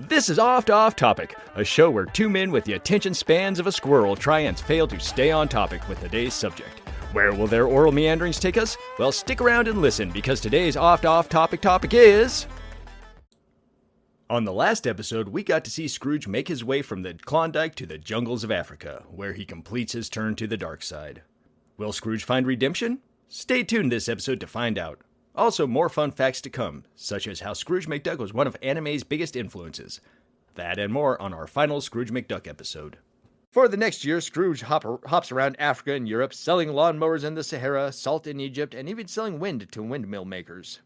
This is Off Topic, a show where two men with the attention spans of a squirrel try and fail to stay on topic with today's subject. Where will their oral meanderings take us? Well, stick around and listen, because today's Off topic is... On the last episode, we got to see Scrooge make his way from the Klondike to the jungles of Africa, where he completes his turn to the dark side. Will Scrooge find redemption? Stay tuned this episode to find out. Also, more fun facts to come, such as how Scrooge McDuck was one of anime's biggest influences. That and more on our final Scrooge McDuck episode. For the next year, Scrooge hops around Africa and Europe, selling lawnmowers in the Sahara, salt in Egypt, and even selling wind to windmill makers.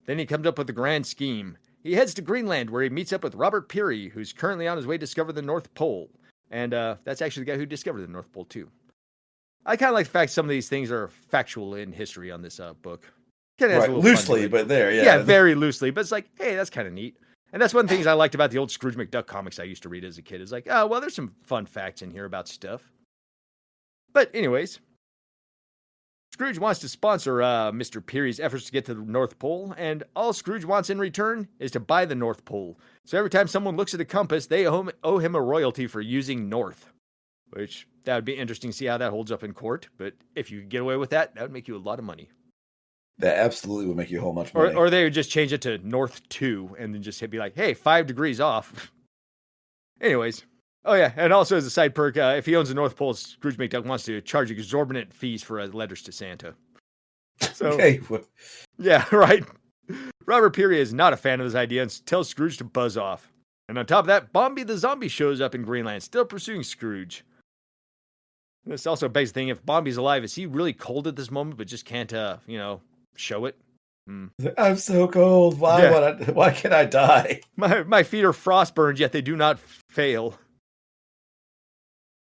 Then he comes up with a grand scheme. He heads to Greenland, where he meets up with Robert Peary, who's currently on his way to discover the North Pole. And that's actually the guy who discovered the North Pole, too. I kind of like the fact some of these things are factual in history on this book. Right, loosely, but there, yeah. Yeah, very loosely, but it's like, hey, that's kind of neat. And that's one of the things I liked about the old Scrooge McDuck comics I used to read as a kid. Is like, oh, well, there's some fun facts in here about stuff. But anyways, Scrooge wants to sponsor Mr. Peary's efforts to get to the North Pole, and all Scrooge wants in return is to buy the North Pole. So every time someone looks at a compass, they owe him a royalty for using north. Which, that would be interesting to see how that holds up in court. But if you could get away with that, that would make you a lot of money. That absolutely would make you a whole much money. Or they would just change it to North 2 and then just be like, hey, 5 degrees off. Anyways. Oh, yeah. And also as a side perk, if he owns the North Pole, Scrooge McDuck wants to charge exorbitant fees for letters to Santa. So, okay. Yeah, right. Robert Peary is not a fan of this idea and tells Scrooge to buzz off. And on top of that, Bombi the zombie shows up in Greenland, still pursuing Scrooge. This also begs the thing, if Bombi's alive, is he really cold at this moment but just can't, show it? I'm so cold. Why can't I die? My feet are frostburned, yet they do not fail.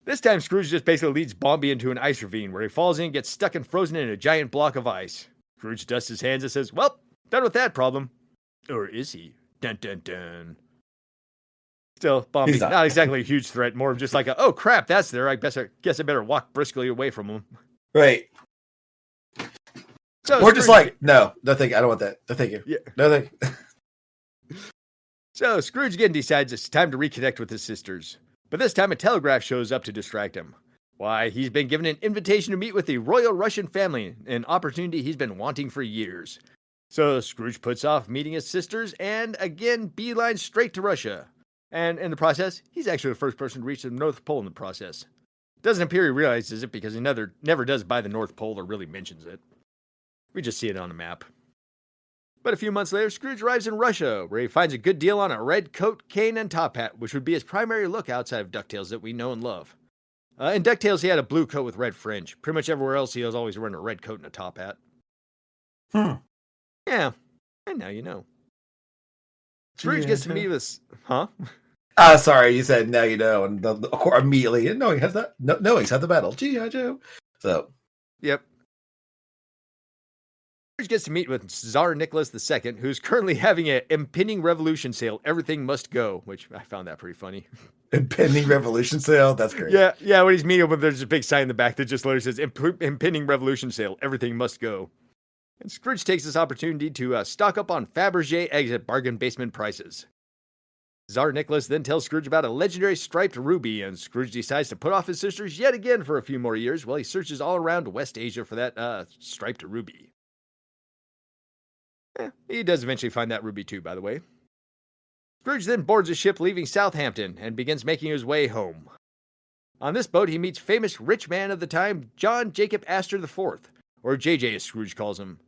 This time, Scrooge just basically leads Bombi into an ice ravine where he falls in and gets stuck and frozen in a giant block of ice. Scrooge dusts his hands and says, well, done with that problem. Or is he? Dun dun dun. Still, Bombi's not exactly a huge threat, more of just like oh crap, that's there. I guess I better walk briskly away from him. Right. So or just like, no thank you. I don't want that. No thank you. Yeah. No thank you. So Scrooge again decides it's time to reconnect with his sisters. But this time a telegraph shows up to distract him. Why, he's been given an invitation to meet with the royal Russian family, an opportunity he's been wanting for years. So Scrooge puts off meeting his sisters and again beelines straight to Russia. And in the process, he's actually the first person to reach the North Pole in the process. Doesn't appear he realizes it because he never does buy the North Pole or really mentions it. We just see it on a map. But a few months later, Scrooge arrives in Russia, where he finds a good deal on a red coat, cane, and top hat, which would be his primary look outside of DuckTales that we know and love. In DuckTales, he had a blue coat with red fringe. Pretty much everywhere else, he was always wearing a red coat and a top hat. Yeah, and now you know. Scrooge gets to meet with... Huh? Sorry, you said now you know, and of course immediately, no, he has that. No, he's had the battle. G.I. Joe. So, yep. Scrooge gets to meet with Tsar Nicholas II, who's currently having an impending revolution sale. Everything must go, which I found that pretty funny. Impending revolution sale? That's great. Yeah. When he's meeting with, there's a big sign in the back that just literally says impending revolution sale. Everything must go. And Scrooge takes this opportunity to stock up on Fabergé eggs at bargain basement prices. Tsar Nicholas then tells Scrooge about a legendary striped ruby, and Scrooge decides to put off his sisters yet again for a few more years while he searches all around West Asia for that striped ruby. He does eventually find that ruby too, by the way. Scrooge then boards a ship leaving Southampton and begins making his way home. On this boat, he meets famous rich man of the time, John Jacob Astor IV, or JJ as Scrooge calls him.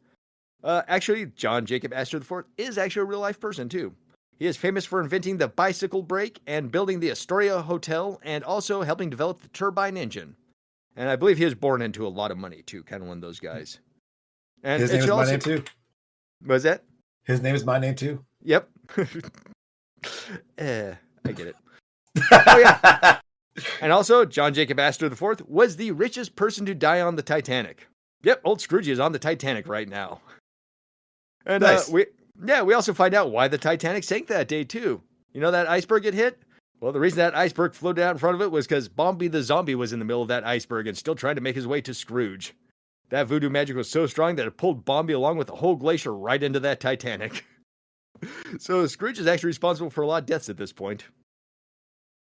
Actually, John Jacob Astor IV is actually a real-life person, too. He is famous for inventing the bicycle brake and building the Astoria Hotel and also helping develop the turbine engine. And I believe he was born into a lot of money, too, kind of one of those guys. And his name is my name, too. What was that? His name is my name, too. Yep. I get it. Oh, yeah. And also, John Jacob Astor IV was the richest person to die on the Titanic. Yep, old Scrooge is on the Titanic right now. And nice. We also find out why the Titanic sank that day, too. You know that iceberg it hit? Well, the reason that iceberg floated out in front of it was because Bombi the zombie was in the middle of that iceberg and still trying to make his way to Scrooge. That voodoo magic was so strong that it pulled Bombi along with the whole glacier right into that Titanic. So Scrooge is actually responsible for a lot of deaths at this point.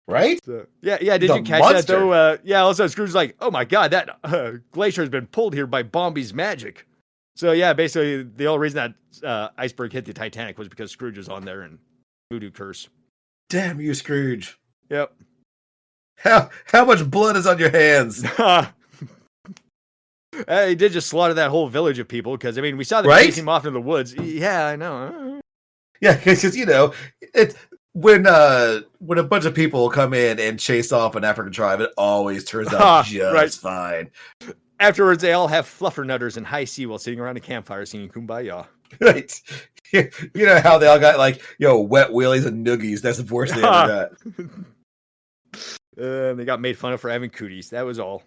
Right? So, yeah. Did The you catch monster. that though? Yeah. Also, Scrooge's like, "Oh my god, that glacier has been pulled here by Bombi's magic." So yeah, basically the only reason that iceberg hit the Titanic was because Scrooge was on there and voodoo curse. Damn you, Scrooge. Yep. How much blood is on your hands? He did just slaughter that whole village of people because, I mean, we saw them chasing him off into the woods. Yeah, I know. Yeah, because, you know, it's when a bunch of people come in and chase off an African tribe, it always turns out just fine. Afterwards, they all have fluffernutters and high C while sitting around a campfire singing Kumbaya. Right. You know how they all got, like, wet wheelies and noogies. That's the worst they ever got. They got made fun of for having cooties. That was all.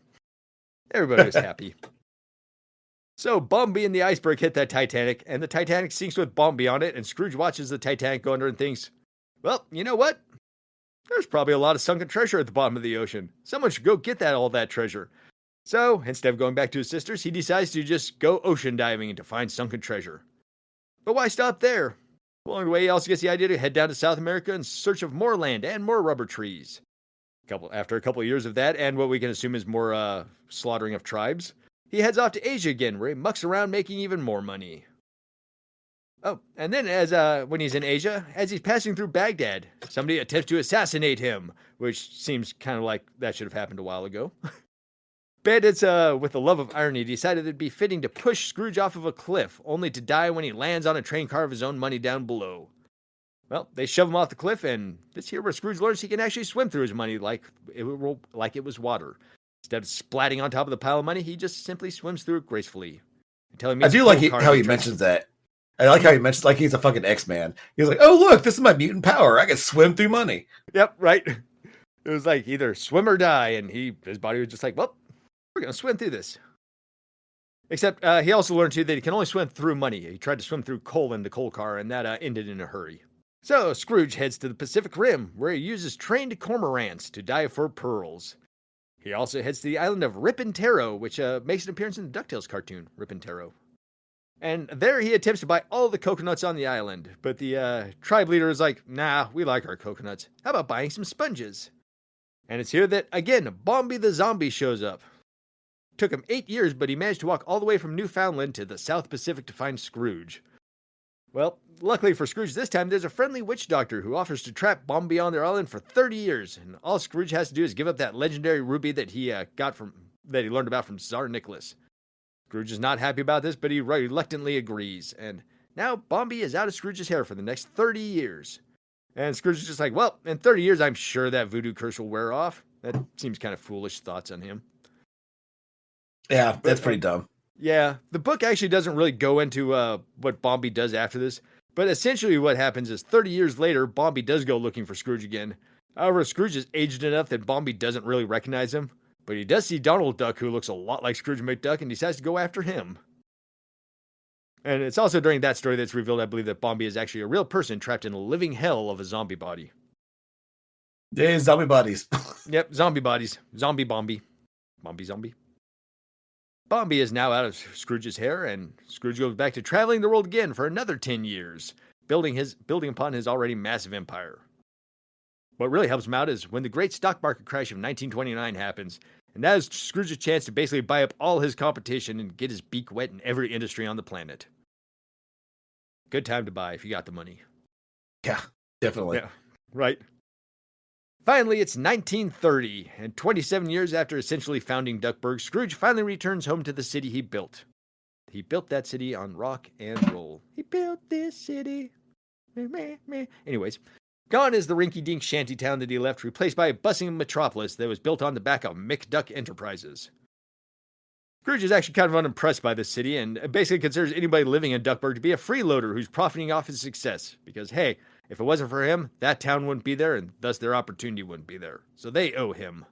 Everybody was happy. So Bombi and the iceberg hit that Titanic, and the Titanic sinks with Bombi on it, and Scrooge watches the Titanic go under and thinks, well, you know what? There's probably a lot of sunken treasure at the bottom of the ocean. Someone should go get all that treasure. So, instead of going back to his sisters, he decides to just go ocean diving and to find sunken treasure. But why stop there? Along the way, he also gets the idea to head down to South America in search of more land and more rubber trees. After a couple of years of that, and what we can assume is more slaughtering of tribes, he heads off to Asia again, where he mucks around making even more money. Oh, and then when he's in Asia, as he's passing through Baghdad, somebody attempts to assassinate him, which seems kind of like that should have happened a while ago. Bandits, with a love of irony, decided it'd be fitting to push Scrooge off of a cliff, only to die when he lands on a train car of his own money down below. Well, they shove him off the cliff, and this here where Scrooge learns he can actually swim through his money like it was water. Instead of splatting on top of the pile of money, he just simply swims through it gracefully. I do like how he mentions that. I like how he mentions like he's a fucking X-Man. He's like, oh, look, this is my mutant power. I can swim through money. Yep, right. It was like either swim or die, and his body was just like, well, we're going to swim through this. Except he also learned, too, that he can only swim through money. He tried to swim through coal in the coal car, and that ended in a hurry. So Scrooge heads to the Pacific Rim, where he uses trained cormorants to dive for pearls. He also heads to the island of Ripon-Taro, which makes an appearance in the DuckTales cartoon, Ripon-Taro. And there he attempts to buy all the coconuts on the island, but the tribe leader is like, nah, we like our coconuts. How about buying some sponges? And it's here that, again, Bombi the Zombie shows up. Took him 8 years, but he managed to walk all the way from Newfoundland to the South Pacific to find Scrooge. Well, luckily for Scrooge this time, there's a friendly witch doctor who offers to trap Bombi on their island for 30 years, and all Scrooge has to do is give up that legendary ruby that he learned about from Tsar Nicholas. Scrooge is not happy about this, but he reluctantly agrees, and now Bombi is out of Scrooge's hair for the next 30 years. And Scrooge is just like, well, in 30 years, I'm sure that voodoo curse will wear off. That seems kind of foolish thoughts on him. Yeah, that's pretty dumb. Yeah, the book actually doesn't really go into what Bombi does after this, but essentially what happens is 30 years later, Bombi does go looking for Scrooge again. However, Scrooge is aged enough that Bombi doesn't really recognize him, but he does see Donald Duck, who looks a lot like Scrooge McDuck, and decides to go after him. And it's also during that story that's revealed, I believe, that Bombi is actually a real person trapped in a living hell of a zombie body. Yeah, zombie bodies. Yep, zombie bodies. Zombie Bombi. Bombi zombie. Bombi is now out of Scrooge's hair, and Scrooge goes back to traveling the world again for another 10 years, building upon his already massive empire. What really helps him out is when the great stock market crash of 1929 happens, and that is Scrooge's chance to basically buy up all his competition and get his beak wet in every industry on the planet. Good time to buy if you got the money. Yeah, definitely. Yeah, right. Finally, it's 1930, and 27 years after essentially founding Duckburg, Scrooge finally returns home to the city he built. He built that city on rock and roll. He built this city. Anyways, gone is the rinky-dink shantytown that he left, replaced by a bustling metropolis that was built on the back of McDuck Enterprises. Scrooge is actually kind of unimpressed by this city and basically considers anybody living in Duckburg to be a freeloader who's profiting off his success. Because, hey, if it wasn't for him, that town wouldn't be there, and thus their opportunity wouldn't be there. So they owe him.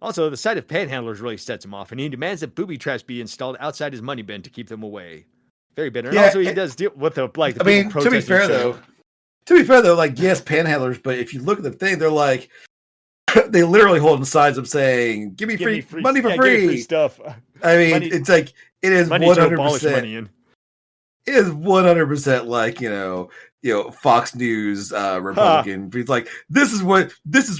Also, the sight of panhandlers really sets him off, and he demands that booby traps be installed outside his money bin to keep them away. Very bitter. And also, he does deal with the to be fair though, like, yes, panhandlers, but if you look at the thing, they're like, they literally hold signs up saying, give me free money for free. Give me free stuff. I mean, it's like, it is 100%. It is 100% like, Fox News Republican. He's like, this is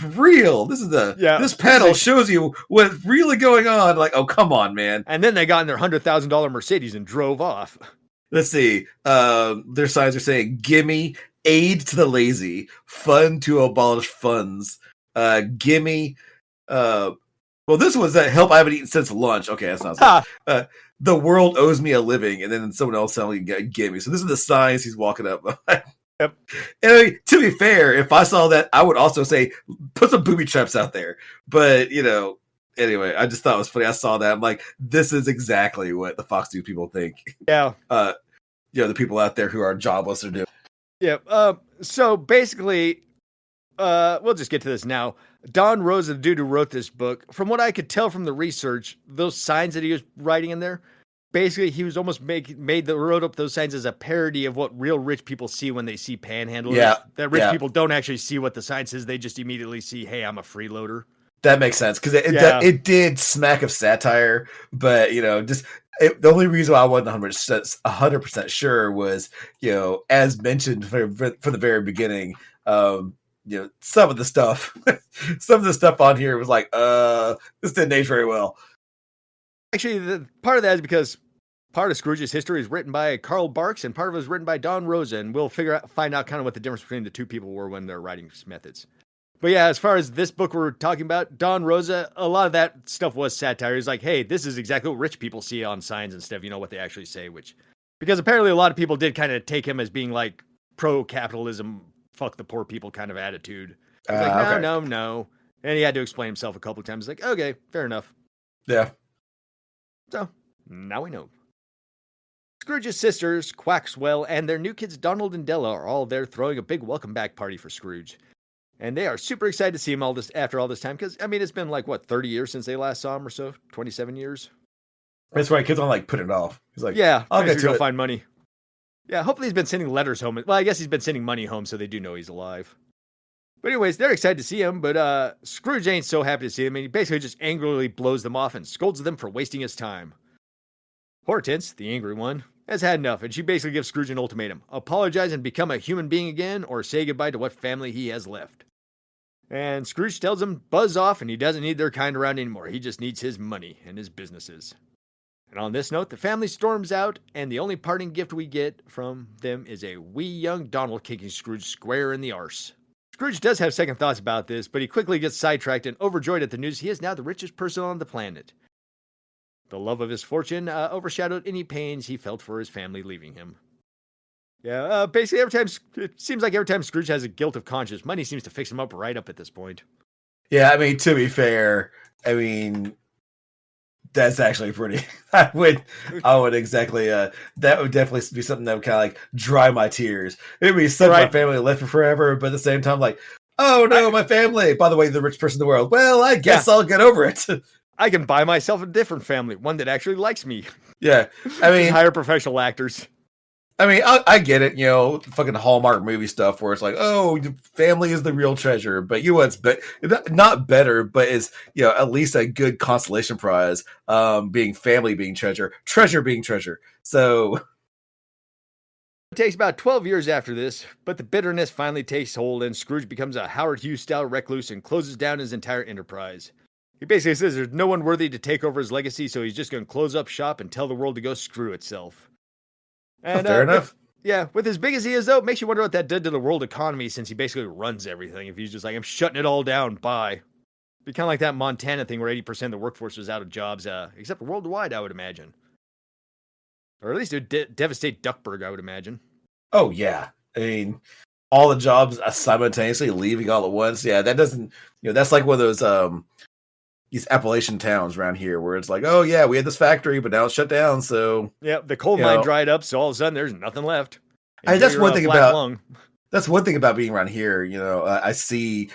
real. This panel shows you what's really going on. Like, oh, come on, man. And then they got in their $100,000 Mercedes and drove off. Let's see. Their signs are saying, gimme aid to the lazy, fun to abolish funds. Gimme. Well, this was that help I haven't eaten since lunch. Okay, that's not the world owes me a living, and then someone else telling you, gimme. So this is the signs he's walking up. Yep. And I mean, to be fair, if I saw that, I would also say, put some booby traps out there. But, anyway, I just thought it was funny. I saw that. I'm like, this is exactly what the Fox News people think. Yeah. The people out there who are jobless are doing. Yeah. So basically, we'll just get to this now. Don Rosa, the dude who wrote this book, from what I could tell from the research, those signs that he was writing in there, basically he was almost wrote up those signs as a parody of what real rich people see when they see panhandlers. Yeah. That rich people don't actually see what the sign says. They just immediately see, hey, I'm a freeloader. That makes sense, because it did smack of satire, but, the only reason why I wasn't 100% sure was, as mentioned from the very beginning, some of the stuff on here was like, this didn't age very well. Actually, the part of that is because part of Scrooge's history is written by Carl Barks and part of it is written by Don Rosa, and we'll find out kind of what the difference between the two people were when they're writing methods. But yeah, as far as this book we're talking about, Don Rosa, a lot of that stuff was satire. He's like, hey, this is exactly what rich people see on signs and stuff, what they actually say, because apparently a lot of people did kind of take him as being like pro-capitalism, fuck the poor people kind of attitude. He's like, no. And he had to explain himself a couple of times. He's like, okay, fair enough. Yeah. So, now we know. Scrooge's sisters, Quaxwell, and their new kids Donald and Della are all there throwing a big welcome back party for Scrooge. And they are super excited to see him after all this time, because, it's been 30 years since they last saw him or so? 27 years? That's right, kids don't put it off. He's like, yeah, I'll get to go find money. Yeah, hopefully he's been sending letters home. Well, I guess he's been sending money home, so they do know he's alive. But anyways, they're excited to see him, but Scrooge ain't so happy to see him, and he basically just angrily blows them off and scolds them for wasting his time. Hortense, the angry one, has had enough, and she basically gives Scrooge an ultimatum. Apologize and become a human being again, or say goodbye to what family he has left. And Scrooge tells him, buzz off, and he doesn't need their kind around anymore. He just needs his money and his businesses. And on this note, the family storms out, and the only parting gift we get from them is a wee young Donald kicking Scrooge square in the arse. Scrooge does have second thoughts about this, but he quickly gets sidetracked and overjoyed at the news he is now the richest person on the planet. The love of his fortune overshadowed any pains he felt for his family leaving him. Yeah, basically it seems like every time Scrooge has a guilt of conscience, money seems to fix him up right up at this point. Yeah, to be fair, that's actually pretty. I would exactly. That would definitely be something that would kind of dry my tears. It'd be something my family left for forever, but at the same time, oh no, my family. By the way, the richest person in the world. Well, I guess I'll get over it. I can buy myself a different family, one that actually likes me. Yeah, hire professional actors. I get it, fucking Hallmark movie stuff where it's like, oh, family is the real treasure, but what's not better, but is, at least a good consolation prize, being family being treasure being treasure. So it takes about 12 years after this, but the bitterness finally takes hold and Scrooge becomes a Howard Hughes-style recluse and closes down his entire enterprise. He basically says there's no one worthy to take over his legacy, so he's just going to close up shop and tell the world to go screw itself. And, fair enough. With as big as he is, though, it makes you wonder what that did to the world economy since he basically runs everything. If he's just like, I'm shutting it all down, bye. It'd be kind of like that Montana thing where 80% of the workforce was out of jobs, except worldwide, I would imagine. Or at least it would devastate Duckburg, I would imagine. Oh, yeah. All the jobs simultaneously leaving all at once. Yeah, that doesn't, that's like one of those, these Appalachian towns around here where it's like, oh yeah, we had this factory, but now it's shut down. So yeah, the coal mine dried up, so all of a sudden there's nothing left. That's one thing about being around here. I see,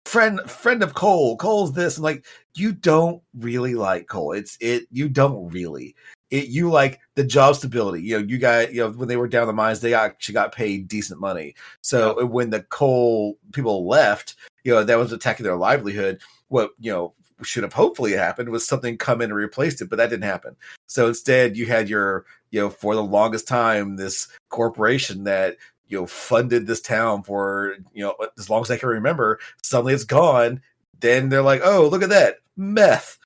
friend of coal. Coal's this. I'm like, you don't really like coal. You don't really. You like the job stability. You got, when they were down the mines, they actually got paid decent money. So when the coal people left, that was attacking their livelihood. What should have hopefully happened was something come in and replaced it, but that didn't happen. So instead, you had your for the longest time this corporation that funded this town for, as long as I can remember. Suddenly it's gone. Then they're like, oh, look at that, meth.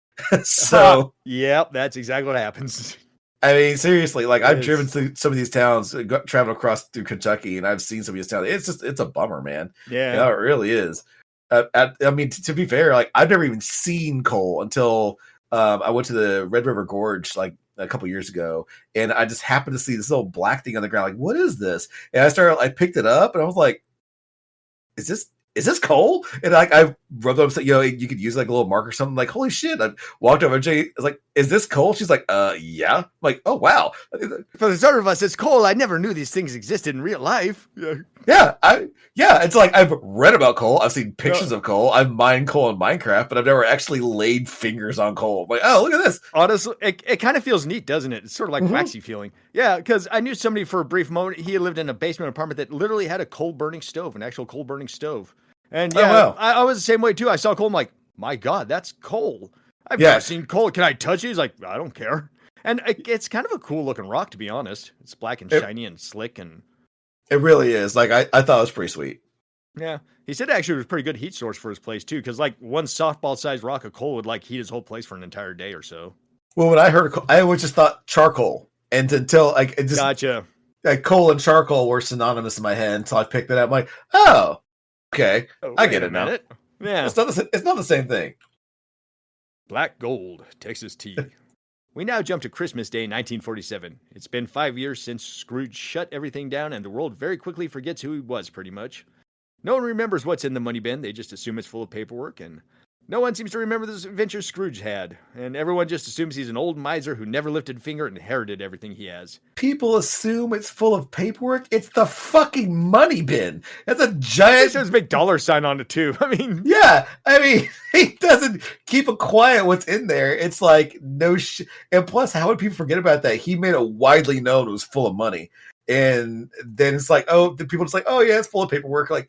So, yep, that's exactly what happens. I mean, seriously, like I've driven to some of these towns, traveled across through Kentucky, and I've seen some of these towns. It's a bummer, man. Yeah, it really is. I mean, to be fair, like I've never even seen coal until I went to the Red River Gorge like a couple years ago, and I just happened to see this little black thing on the ground. Like, what is this? And I picked it up, and I was like, is this coal? And like I rubbed up, you could use like a little marker or something. Like, holy shit! I walked over to Jay. I was like, "Is this coal?" She's like, yeah." I'm like, oh wow. For the start of us, it's coal. I never knew these things existed in real life. Yeah. It's like I've read about coal. I've seen pictures of coal. I've mined coal in Minecraft, but I've never actually laid fingers on coal. I'm like, oh, look at this. Honestly, it kind of feels neat, doesn't it? It's sort of like waxy feeling. Yeah, because I knew somebody for a brief moment. He lived in a basement apartment that literally had a coal burning stove, an actual coal burning stove. And yeah, I was the same way too. I saw coal. I'm like, my God, that's coal. I've never seen coal. Can I touch it? He's like, I don't care. And it's kind of a cool looking rock, to be honest. It's black and shiny and slick. And it really is. Like, I thought it was pretty sweet. Yeah. He said actually it was a pretty good heat source for his place too. Cause like one softball sized rock of coal would like heat his whole place for an entire day or so. Well, when I heard, I always just thought charcoal. And until like, it just, gotcha. Like coal and charcoal were synonymous in my head. Until I picked it up. I'm like, oh, okay, I get it now. Yeah, it's not the same thing. Black gold, Texas tea. We now jump to Christmas Day, 1947. It's been 5 years since Scrooge shut everything down, and the world very quickly forgets who he was, pretty much. No one remembers what's in the money bin. They just assume it's full of paperwork, and no one seems to remember the adventure Scrooge had. And everyone just assumes he's an old miser who never lifted a finger and inherited everything he has. People assume it's full of paperwork. It's the fucking money bin. It's a giant... There's a big dollar sign on it, too. I mean... Yeah, I mean, he doesn't keep it quiet what's in there. It's like, no shit. And plus, how would people forget about that? He made it widely known it was full of money. And then it's like, oh, the people just like, oh, yeah, it's full of paperwork. Like,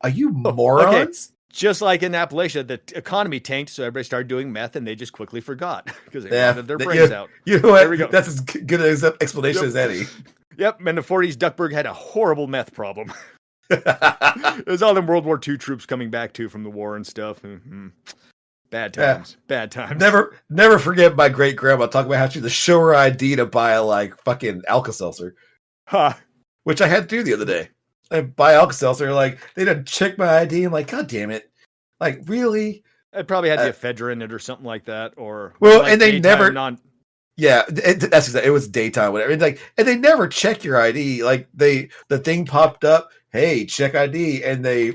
are you morons? Okay. Just like in Appalachia, the economy tanked, so everybody started doing meth, and they just quickly forgot because they wanted their brains out. You know what? There we go. That's as good an explanation as any. Yep, in the 40s, Duckburg had a horrible meth problem. It was all them World War II troops coming back, too, from the war and stuff. Mm-hmm. Bad times. Yeah. Bad times. Never forget my great-grandma talking about how she had to show her ID to buy, like, fucking Alka-Seltzer. Huh. Which I had to do the other day. I buy Alka-Seltzer, like, they didn't check my ID. I'm like, God damn it. Like, really? It probably had the ephedra in it or something like that. Or well, like and they never... Yeah, that's exactly. It was daytime, whatever. It's like, and they never check your ID. Like, the thing popped up, hey, check ID. And the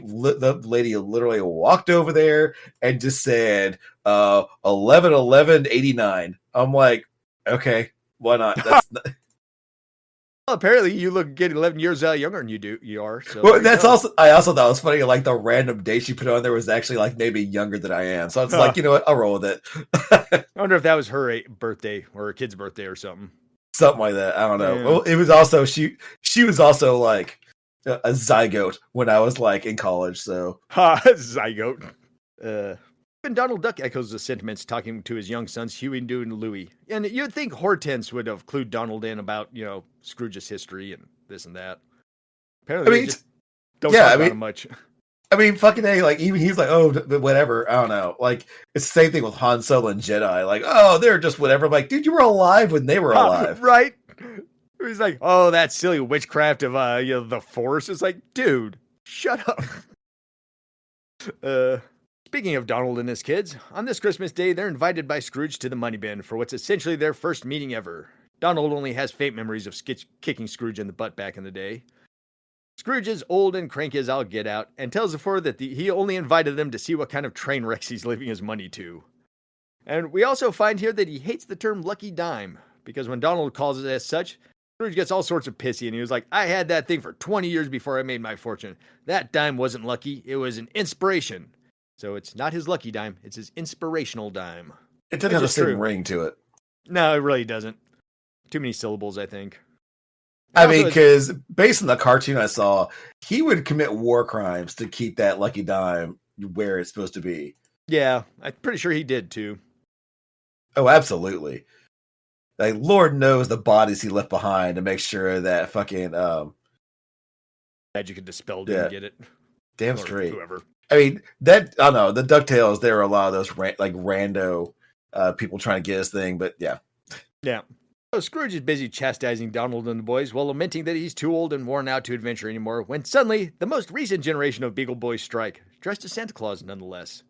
lady literally walked over there and just said, 11/11/89. I'm like, okay, why not? That's not... Well, apparently you look getting 11 years younger than you are. So well, that's also, I also thought it was funny, like the random date she put on there was actually like maybe younger than I am. So it's like, you know what, I'll roll with it. I wonder if that was her birthday or her kid's birthday or something. Something like that. I don't know. Yeah. Well, it was also, she was also like a zygote when I was like in college. So zygote. And Donald Duck echoes the sentiments talking to his young sons, Huey, Doo, and Louie. And you'd think Hortense would have clued Donald in about, Scrooge's history and this and that. Apparently, they just don't talk about him much. I mean, fucking A, like, even he's like, oh, whatever. I don't know. Like, it's the same thing with Han Solo and Jedi. Like, oh, they're just whatever. I'm like, dude, you were alive when they were alive. Right? He's like, oh, that silly witchcraft of, the Force. It's like, dude, shut up. Speaking of Donald and his kids, on this Christmas Day, they're invited by Scrooge to the money bin for what's essentially their first meeting ever. Donald only has faint memories of kicking Scrooge in the butt back in the day. Scrooge is old and cranky as all get out, and tells the four that he only invited them to see what kind of train wrecks he's leaving his money to. And we also find here that he hates the term lucky dime, because when Donald calls it as such, Scrooge gets all sorts of pissy, and he was like, I had that thing for 20 years before I made my fortune. That dime wasn't lucky, it was an inspiration. So it's not his lucky dime, it's his inspirational dime. It doesn't have the same ring to it. No, it really doesn't. Too many syllables, I think. I mean, because based on the cartoon I saw, he would commit war crimes to keep that lucky dime where it's supposed to be. Yeah, I'm pretty sure he did too. Oh, absolutely. Like, Lord knows the bodies he left behind to make sure that fucking Magic and Dispel didn't get it. Damn straight. Whoever. I mean, I don't know. The DuckTales, there were a lot of those rando people trying to get this thing, but yeah. Yeah. So Scrooge is busy chastising Donald and the boys while lamenting that he's too old and worn out to adventure anymore, when suddenly the most recent generation of Beagle Boys strike, dressed as Santa Claus nonetheless.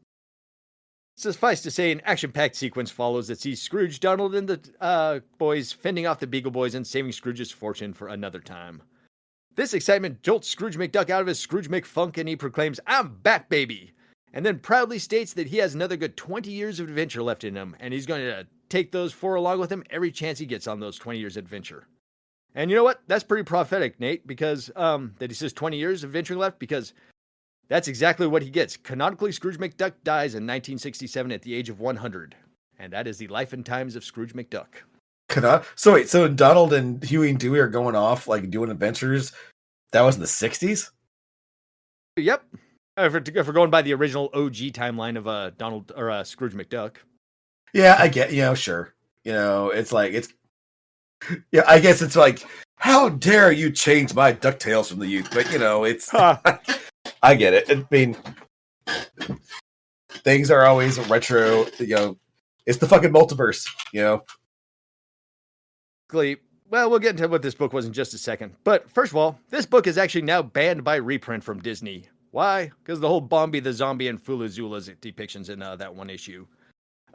Suffice to say, an action-packed sequence follows that sees Scrooge, Donald, and the boys fending off the Beagle Boys and saving Scrooge's fortune for another time. This excitement jolts Scrooge McDuck out of his Scrooge McFunk, and he proclaims, "I'm back, baby!" And then proudly states that he has another good 20 years of adventure left in him, and he's going to take those 4 along with him every chance he gets on those 20 years of adventure. And you know what? That's pretty prophetic, Nate, because that he says 20 years of adventure left, because that's exactly what he gets. Canonically, Scrooge McDuck dies in 1967 at the age of 100. And that is the life and times of Scrooge McDuck. So wait, so Donald and Huey and Dewey are going off, like, doing adventures? That was in the 60s? Yep. If we're going by the original OG timeline of Donald or Scrooge McDuck. Yeah, I get, sure. It's like, yeah, I guess it's like, how dare you change my DuckTales from the youth? But, it's, I get it. I mean, things are always retro, it's the fucking multiverse, Well, we'll get into what this book was in just a second. But first of all, this book is actually now banned by reprint from Disney. Why? Because the whole Bombi the Zombie and Fulazula's depictions in that one issue.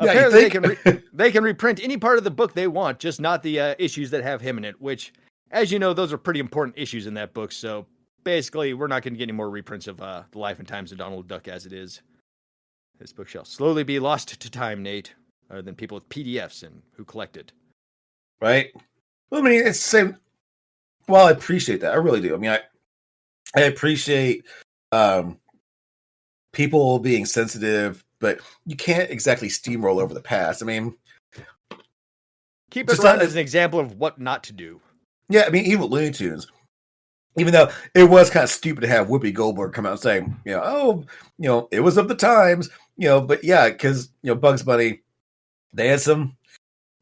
Yeah, apparently they can reprint any part of the book they want, just not the issues that have him in it, which, as you know, those are pretty important issues in that book. So basically, we're not going to get any more reprints of the life and times of Donald Duck as it is. This book shall slowly be lost to time, Nate, other than people with PDFs and who collect it. Right? Well, I mean, it's the same. Well, I appreciate that. I really do. I mean, I appreciate people being sensitive, but you can't exactly steamroll over the past. I mean, keep it around as an example of what not to do. Yeah, I mean, even Looney Tunes, even though it was kind of stupid to have Whoopi Goldberg come out and say, it was of the times, but yeah, because, Bugs Bunny, they had some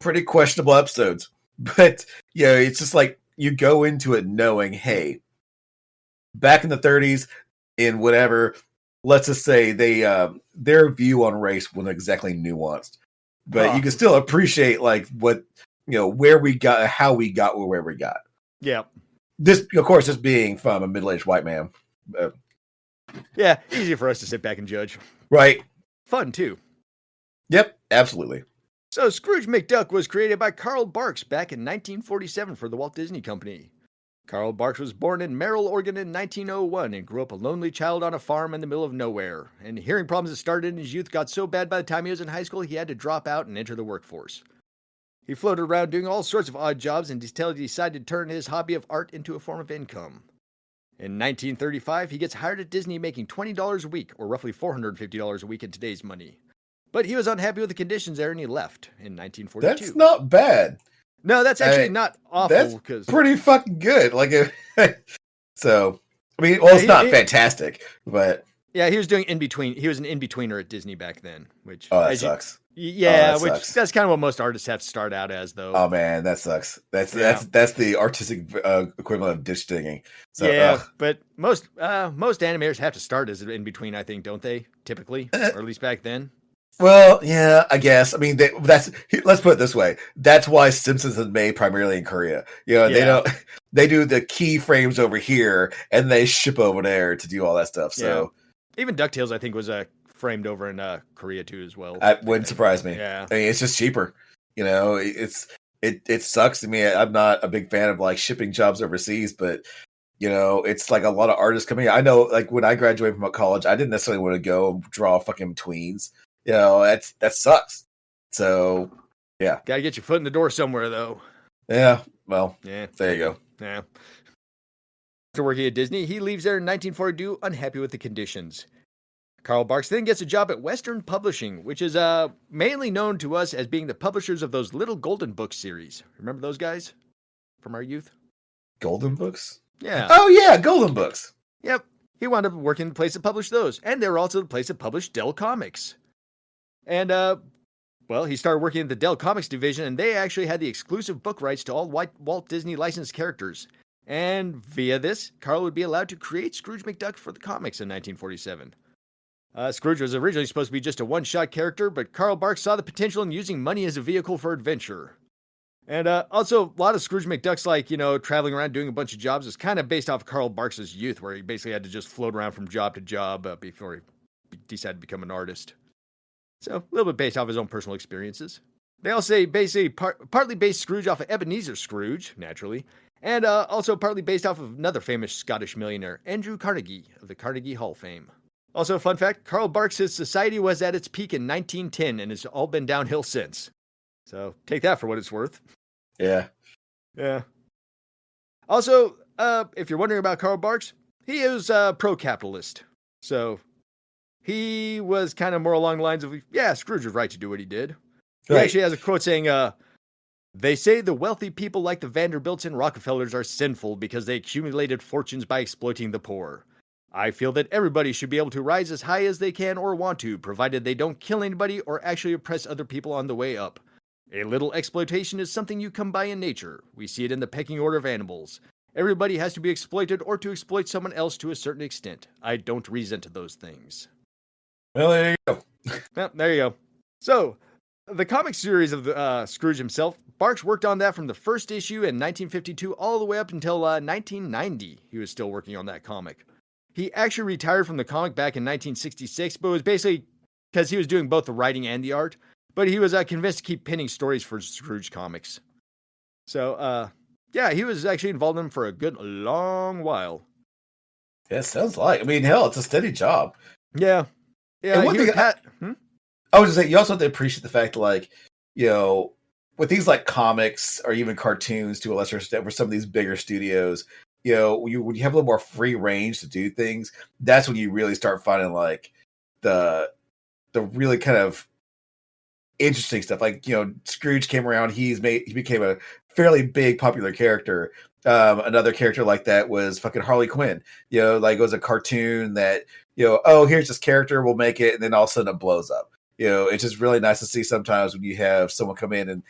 pretty questionable episodes. But, it's just like you go into it knowing, hey, back in the 30s, in whatever, let's just say their view on race wasn't exactly nuanced. But you can still appreciate, like, what, where we got, how we got where we got. Yeah. This, of course, is being from a middle-aged white man. Yeah, easy for us to sit back and judge. Right. Fun, too. Yep, absolutely. So, Scrooge McDuck was created by Carl Barks back in 1947 for the Walt Disney Company. Carl Barks was born in Merrill, Oregon in 1901 and grew up a lonely child on a farm in the middle of nowhere. And hearing problems that started in his youth got so bad by the time he was in high school, he had to drop out and enter the workforce. He floated around doing all sorts of odd jobs until he decided to turn his hobby of art into a form of income. In 1935, he gets hired at Disney making $20 a week, or roughly $450 a week in today's money. But he was unhappy with the conditions there and he left in 1942. That's not bad. No, that's actually not awful. That's pretty fucking good. So, I mean, well, it's not fantastic, but... Yeah, he was doing in-between. He was an in-betweener at Disney back then, which... Oh, that sucks. That's kind of what most artists have to start out as, though. Oh, man, that sucks. That's the artistic equivalent of ditch digging. So, yeah, but most animators have to start as an in-between, I think, don't they? Typically, or at least back then. Well, yeah, I guess. I mean, let's put it this way. That's why Simpsons is made primarily in Korea. They do the keyframes over here and they ship over there to do all that stuff. So even DuckTales, I think, was framed over in Korea too as well. That wouldn't surprise me. Yeah, I mean, it's just cheaper. It sucks to me. I'm not a big fan of like shipping jobs overseas, but it's like a lot of artists coming. I know, like when I graduated from college, I didn't necessarily want to go and draw fucking tweens. That sucks. So, yeah. Gotta get your foot in the door somewhere, though. Yeah, well, there you go. Yeah. After working at Disney, he leaves there in 1942, unhappy with the conditions. Carl Barks then gets a job at Western Publishing, which is mainly known to us as being the publishers of those Little Golden Books series. Remember those guys from our youth? Golden Books? Yeah. Oh, yeah, Golden Books. Yep. He wound up working in the place that published those, and they were also the place that published Dell Comics. And, he started working in the Dell Comics division, and they actually had the exclusive book rights to all Walt Disney licensed characters. And via this, Carl would be allowed to create Scrooge McDuck for the comics in 1947. Scrooge was originally supposed to be just a one-shot character, but Carl Barks saw the potential in using money as a vehicle for adventure. And also, a lot of Scrooge McDuck's, traveling around doing a bunch of jobs is kind of based off Carl Barks' youth, where he basically had to just float around from job to job before he decided to become an artist. So, a little bit based off his own personal experiences. They all say basically partly based Scrooge off of Ebenezer Scrooge, naturally, and also partly based off of another famous Scottish millionaire, Andrew Carnegie of the Carnegie Hall fame. Also, fun fact, Carl Barks' society was at its peak in 1910 and has all been downhill since. So, take that for what it's worth. Yeah. Yeah. Also, if you're wondering about Carl Barks, he is pro-capitalist. So, he was kind of more along the lines of, yeah, Scrooge was right to do what he did. He actually has a quote saying, they say the wealthy people like the Vanderbilts and Rockefellers are sinful because they accumulated fortunes by exploiting the poor. I feel that everybody should be able to rise as high as they can or want to, provided they don't kill anybody or actually oppress other people on the way up. A little exploitation is something you come by in nature. We see it in the pecking order of animals. Everybody has to be exploited or to exploit someone else to a certain extent. I don't resent those things. Well, there you go. Well, there you go. So, the comic series of Scrooge himself, Barks worked on that from the first issue in 1952 all the way up until 1990. He was still working on that comic. He actually retired from the comic back in 1966, but it was basically because he was doing both the writing and the art. But he was convinced to keep penning stories for Scrooge comics. So, yeah, he was actually involved in them for a good long while. Yeah, sounds like. I mean, hell, it's a steady job. Yeah. Yeah, I was just saying, you also have to appreciate the fact, with things like comics or even cartoons to a lesser extent for some of these bigger studios, when you have a little more free range to do things, that's when you really start finding the really kind of interesting stuff. Scrooge came around, he became a fairly big popular character. Another character like that was fucking Harley Quinn. It was a cartoon that, here's this character, we'll make it, and then all of a sudden it blows up. It's just really nice to see sometimes when you have someone come in and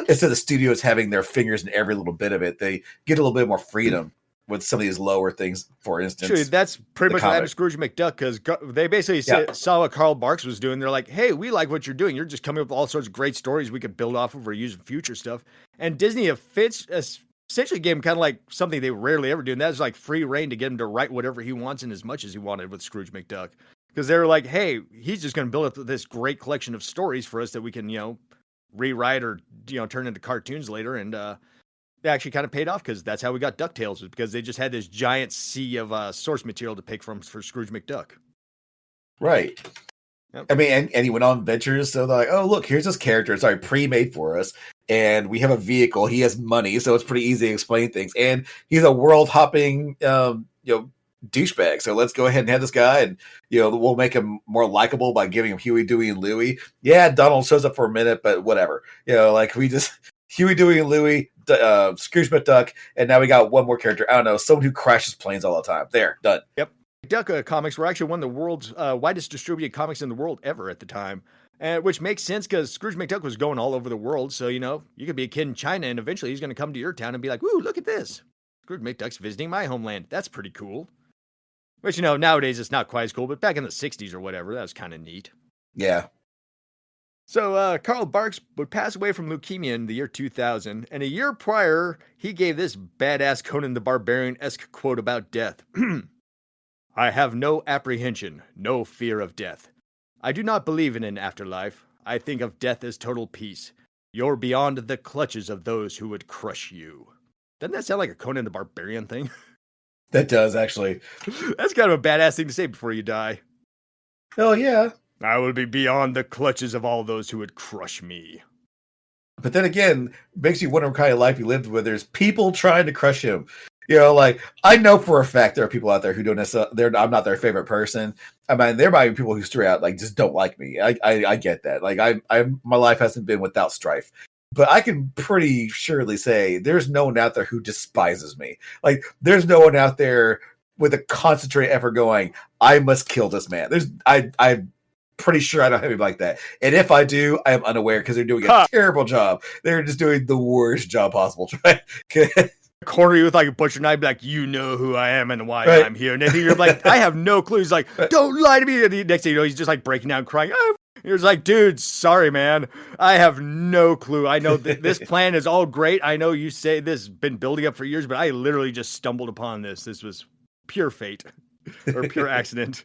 instead of studios having their fingers in every little bit of it, they get a little bit more freedom with some of these lower things, for instance. True, that's pretty much what happened to Scrooge McDuck, because they basically saw what Carl Barks was doing. They're like, hey, we like what you're doing. You're just coming up with all sorts of great stories we could build off of or use in future stuff. And Disney essentially gave him kind of like something they rarely ever do, and that's like free reign to get him to write whatever he wants and as much as he wanted with Scrooge McDuck. Because they were like, hey, he's just going to build up this great collection of stories for us that we can, rewrite or, turn into cartoons later. And they actually kind of paid off, because that's how we got DuckTales, was because they just had this giant sea of source material to pick from for Scrooge McDuck. Right. Yep. I mean, and he went on ventures. So they're like, oh, look, here's this character. It's already pre-made for us. And we have a vehicle. He has money. So it's pretty easy to explain things. And he's a world hopping, douchebag. So let's go ahead and have this guy, and we'll make him more likable by giving him Huey, Dewey, and Louie. Yeah, Donald shows up for a minute, but whatever. We just Huey, Dewey, and Louie, Scrooge McDuck, and now we got one more character. I don't know, someone who crashes planes all the time. There, done. Yep. McDuck comics were actually one of the world's widest distributed comics in the world ever at the time, which makes sense because Scrooge McDuck was going all over the world. So you could be a kid in China, and eventually he's going to come to your town and be like, "Ooh, look at this! Scrooge McDuck's visiting my homeland. That's pretty cool." Which, nowadays it's not quite as cool, but back in the 60s or whatever, that was kind of neat. Yeah. So, Carl Barks would pass away from leukemia in the year 2000, and a year prior, he gave this badass Conan the Barbarian-esque quote about death. I have no apprehension, no fear of death. I do not believe in an afterlife. I think of death as total peace. You're beyond the clutches of those who would crush you. Doesn't that sound like a Conan the Barbarian thing? That does, actually. That's kind of a badass thing to say before you die. Hell yeah. I will be beyond the clutches of all those who would crush me. But then again, makes you wonder what kind of life he lived where there's people trying to crush him. I know for a fact there are people out there who don't necessarily, I'm not their favorite person. I mean, there might be people who straight out just don't like me. I get that. My life hasn't been without strife. But I can pretty surely say there's no one out there who despises me. There's no one out there with a concentrated effort going, I must kill this man. I'm pretty sure I don't have anybody like that. And if I do, I am unaware, because they're doing a terrible job. They're just doing the worst job possible. corner you with like a butcher knife, be like, you know who I am and why I'm here. And then you're like, I have no clue. He's like, don't lie to me. And the next thing you know, he's just like breaking down crying. Oh. He was like, dude, sorry, man. I have no clue. I know this plan is all great. I know you say this has been building up for years, but I literally just stumbled upon this. This was pure fate or pure accident.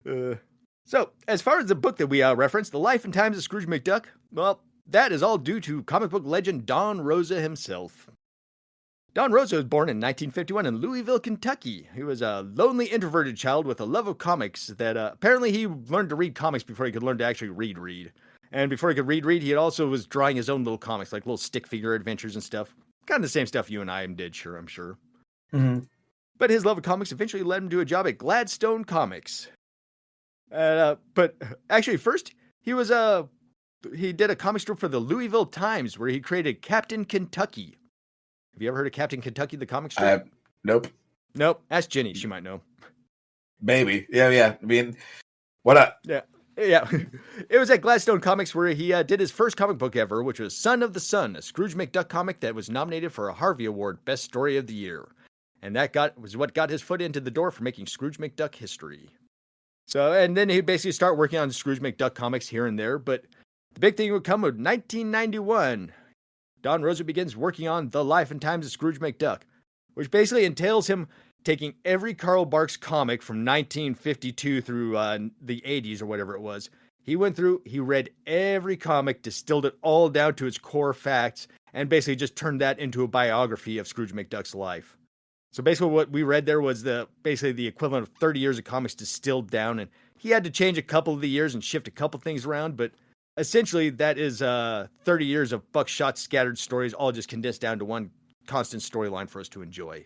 So, as far as the book that we referenced, The Life and Times of Scrooge McDuck, well, that is all due to comic book legend Don Rosa himself. Don Rosa was born in 1951 in Louisville, Kentucky. He was a lonely, introverted child with a love of comics that apparently he learned to read comics before he could learn to actually read. And before he could read, he also was drawing his own little comics, like little stick figure adventures and stuff. Kind of the same stuff you and I did, I'm sure. Mm-hmm. But his love of comics eventually led him to a job at Gladstone Comics. But actually, first, he did a comic strip for the Louisville Times where he created Captain Kentucky. Have you ever heard of Captain Kentucky, the comic strip? Nope. Ask Jenny. She might know. Maybe. Yeah. I mean, what up? Yeah. It was at Gladstone Comics where he did his first comic book ever, which was Son of the Sun, a Scrooge McDuck comic that was nominated for a Harvey Award Best Story of the Year. And that was what got his foot into the door for making Scrooge McDuck history. So, and then he'd basically start working on Scrooge McDuck comics here and there, but the big thing would come with 1991. Don Rosa begins working on The Life and Times of Scrooge McDuck, which basically entails him taking every Carl Barks comic from 1952 through the 80s or whatever it was. He went through, he read every comic, distilled it all down to its core facts, and basically just turned that into a biography of Scrooge McDuck's life. So basically what we read there was basically the equivalent of 30 years of comics distilled down, and he had to change a couple of the years and shift a couple things around, but essentially, that is 30 years of buckshot scattered stories, all just condensed down to one constant storyline for us to enjoy.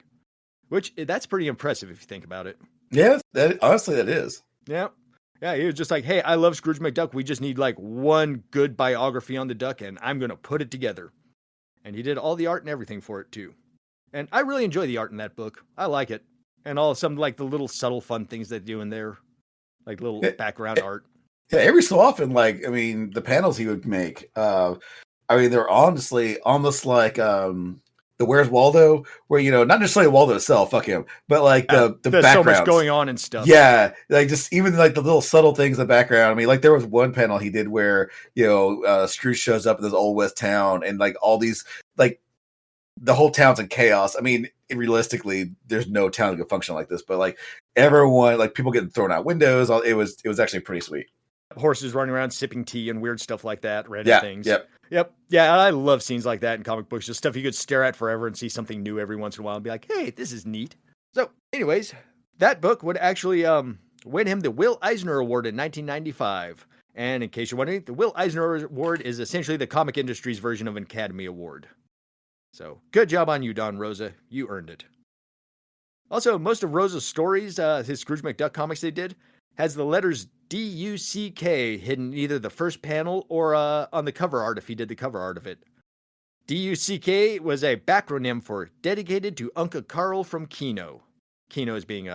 Which, that's pretty impressive if you think about it. Yeah, honestly, that is. Yeah. Yeah, he was just like, hey, I love Scrooge McDuck. We just need like one good biography on the duck, and I'm going to put it together. And he did all the art and everything for it, too. And I really enjoy the art in that book. I like it. And some like the little subtle fun things they do in there. Like little background art. Yeah, every so often, the panels he would make, they're honestly almost like the Where's Waldo, where, not necessarily Waldo itself, fuck him, but like the backgrounds. So much going on and stuff. Yeah, like just even like the little subtle things in the background. I mean, like there was one panel he did where, Scrooge shows up in this old West town and like all these, like the whole town's in chaos. I mean, realistically, there's no town that could function like this, but like everyone, like people getting thrown out windows, it was actually pretty sweet. Horses running around sipping tea and weird stuff like that, random things. Yep. Yeah, I love scenes like that in comic books. Just stuff you could stare at forever and see something new every once in a while and be like, hey, this is neat. So, anyways, that book would actually win him the Will Eisner Award in 1995. And in case you're wondering, the Will Eisner Award is essentially the comic industry's version of an Academy Award. So, good job on you, Don Rosa. You earned it. Also, most of Rosa's stories, his Scrooge McDuck comics they did, has the letters D-U-C-K hidden in either the first panel or on the cover art if he did the cover art of it. D-U-C-K was a backronym for Dedicated to Uncle Carl from Keno. Keno is being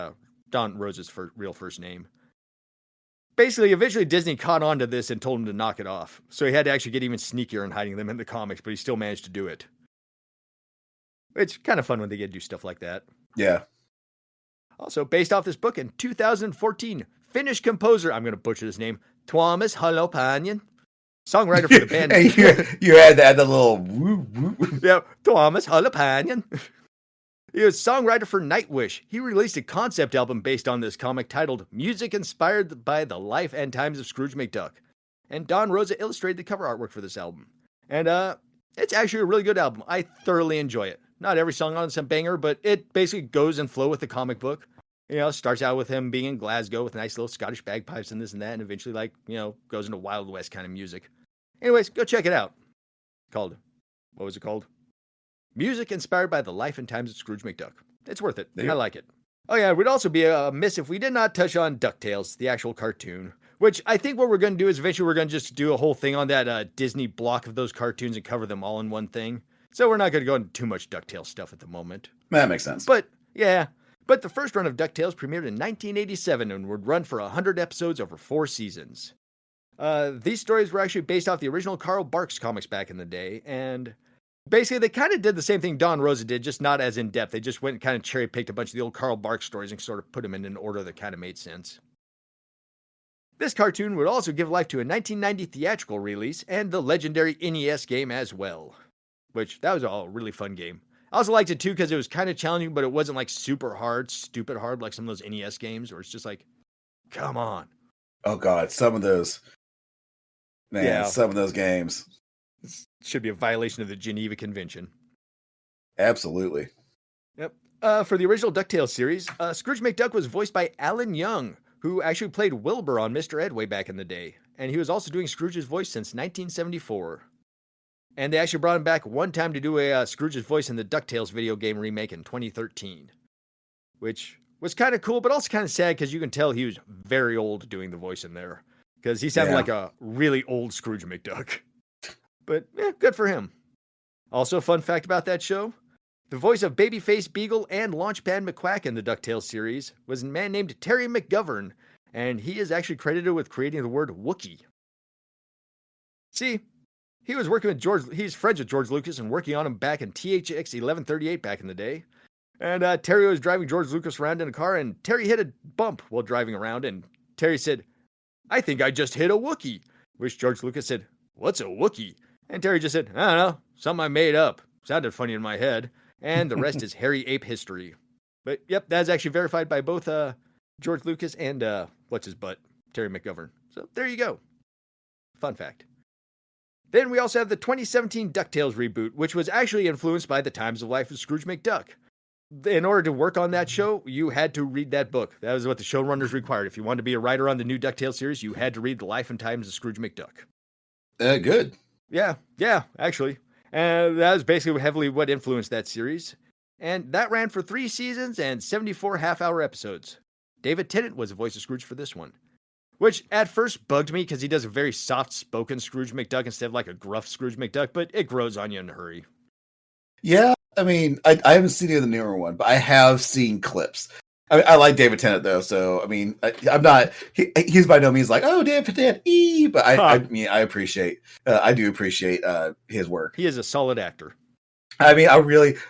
Don Rosa's real first name. Basically, eventually Disney caught on to this and told him to knock it off. So he had to actually get even sneakier in hiding them in the comics, but he still managed to do it. It's kind of fun when they get to do stuff like that. Yeah. Also, based off this book in 2014, Finnish composer, I'm going to butcher his name, Tuomas Holopainen, songwriter for the band. Hey, you had to add the little woo woo. Yeah, Tuomas Holopainen. He was songwriter for Nightwish. He released a concept album based on this comic titled Music Inspired by the Life and Times of Scrooge McDuck. And Don Rosa illustrated the cover artwork for this album. And it's actually a really good album. I thoroughly enjoy it. Not every song on it's a banger, but it basically goes in flow with the comic book. Starts out with him being in Glasgow with nice little Scottish bagpipes and this and that, and eventually, goes into Wild West kind of music. Anyways, go check it out. What was it called? Music Inspired by the Life and Times of Scrooge McDuck. It's worth it. I like it. Oh yeah, it would also be a miss if we did not touch on DuckTales, the actual cartoon. Which I think what we're going to do is eventually we're going to just do a whole thing on that Disney block of those cartoons and cover them all in one thing. So we're not going to go into too much DuckTales stuff at the moment. That makes sense. But, yeah. But the first run of DuckTales premiered in 1987 and would run for 100 episodes over 4 seasons. These stories were actually based off the original Carl Barks comics back in the day, and Basically, they kind of did the same thing Don Rosa did, just not as in-depth. They just went and kind of cherry-picked a bunch of the old Carl Barks stories and sort of put them in an order that kind of made sense. This cartoon would also give life to a 1990 theatrical release and the legendary NES game as well, which that was a really fun game. I also liked it too because it was kind of challenging, but it wasn't like super hard, stupid hard like some of those NES games where it's just like, come on. Oh God, some of those. Man, Yeah. some of those games. This should be a violation of the Geneva Convention. Absolutely. Yep. For the original DuckTales series, Scrooge McDuck was voiced by Alan Young, who actually played Wilbur on Mr. Ed way back in the day. And he was also doing Scrooge's voice since 1974. And they actually brought him back one time to do a Scrooge's voice in the DuckTales video game remake in 2013. Which was kind of cool, but also kind of sad because you can tell he was very old doing the voice in there. Because he sounded like a really old Scrooge McDuck. But, good for him. Also, fun fact about that show, the voice of Babyface Beagle and Launchpad McQuack in the DuckTales series was a man named Terry McGovern, and he is actually credited with creating the word Wookiee. See, he was working with he's friends with George Lucas and working on him back in THX 1138 back in the day. And Terry was driving George Lucas around in a car, and Terry hit a bump while driving around, and Terry said, "I think I just hit a Wookiee," which George Lucas said, "What's a Wookiee?" And Terry just said, "I don't know, something I made up. Sounded funny in my head." And the rest is hairy ape history. But yep, that's actually verified by both George Lucas and what's his butt, Terry McGovern. So there you go. Fun fact. Then we also have the 2017 DuckTales reboot, which was actually influenced by the times of life of Scrooge McDuck. In order to work on that show, you had to read that book. That was what the showrunners required. If you wanted to be a writer on the new DuckTales series, you had to read The Life and Times of Scrooge McDuck. Good. Yeah, actually. And that was basically heavily what influenced that series. And that ran for 3 seasons and 74 half-hour episodes. David Tennant was the voice of Scrooge for this one. Which at first bugged me because he does a very soft-spoken Scrooge McDuck instead of like a gruff Scrooge McDuck, but it grows on you in a hurry. Yeah, I mean, I haven't seen any of the newer one, but I have seen clips. I like David Tennant though, so I mean, I'm not. He's by no means like, oh, David Tennant, but I mean, I do appreciate his work. He is a solid actor. I mean,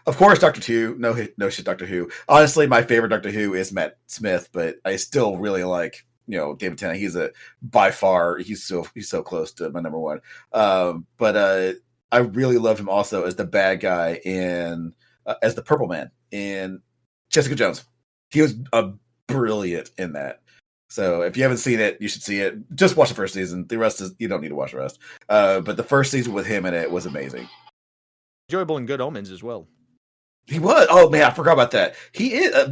of course, Doctor Who, no shit, Doctor Who. Honestly, my favorite Doctor Who is Matt Smith, but I still really like, David Tennant. He's so close to my number one. But I really loved him also as the bad guy as the Purple Man in Jessica Jones. He was brilliant in that. So if you haven't seen it, you should see it. Just watch the first season. The rest you don't need to watch the rest. But the first season with him in it was amazing. Enjoyable in Good Omens as well. He was. Oh man, I forgot about that. He is.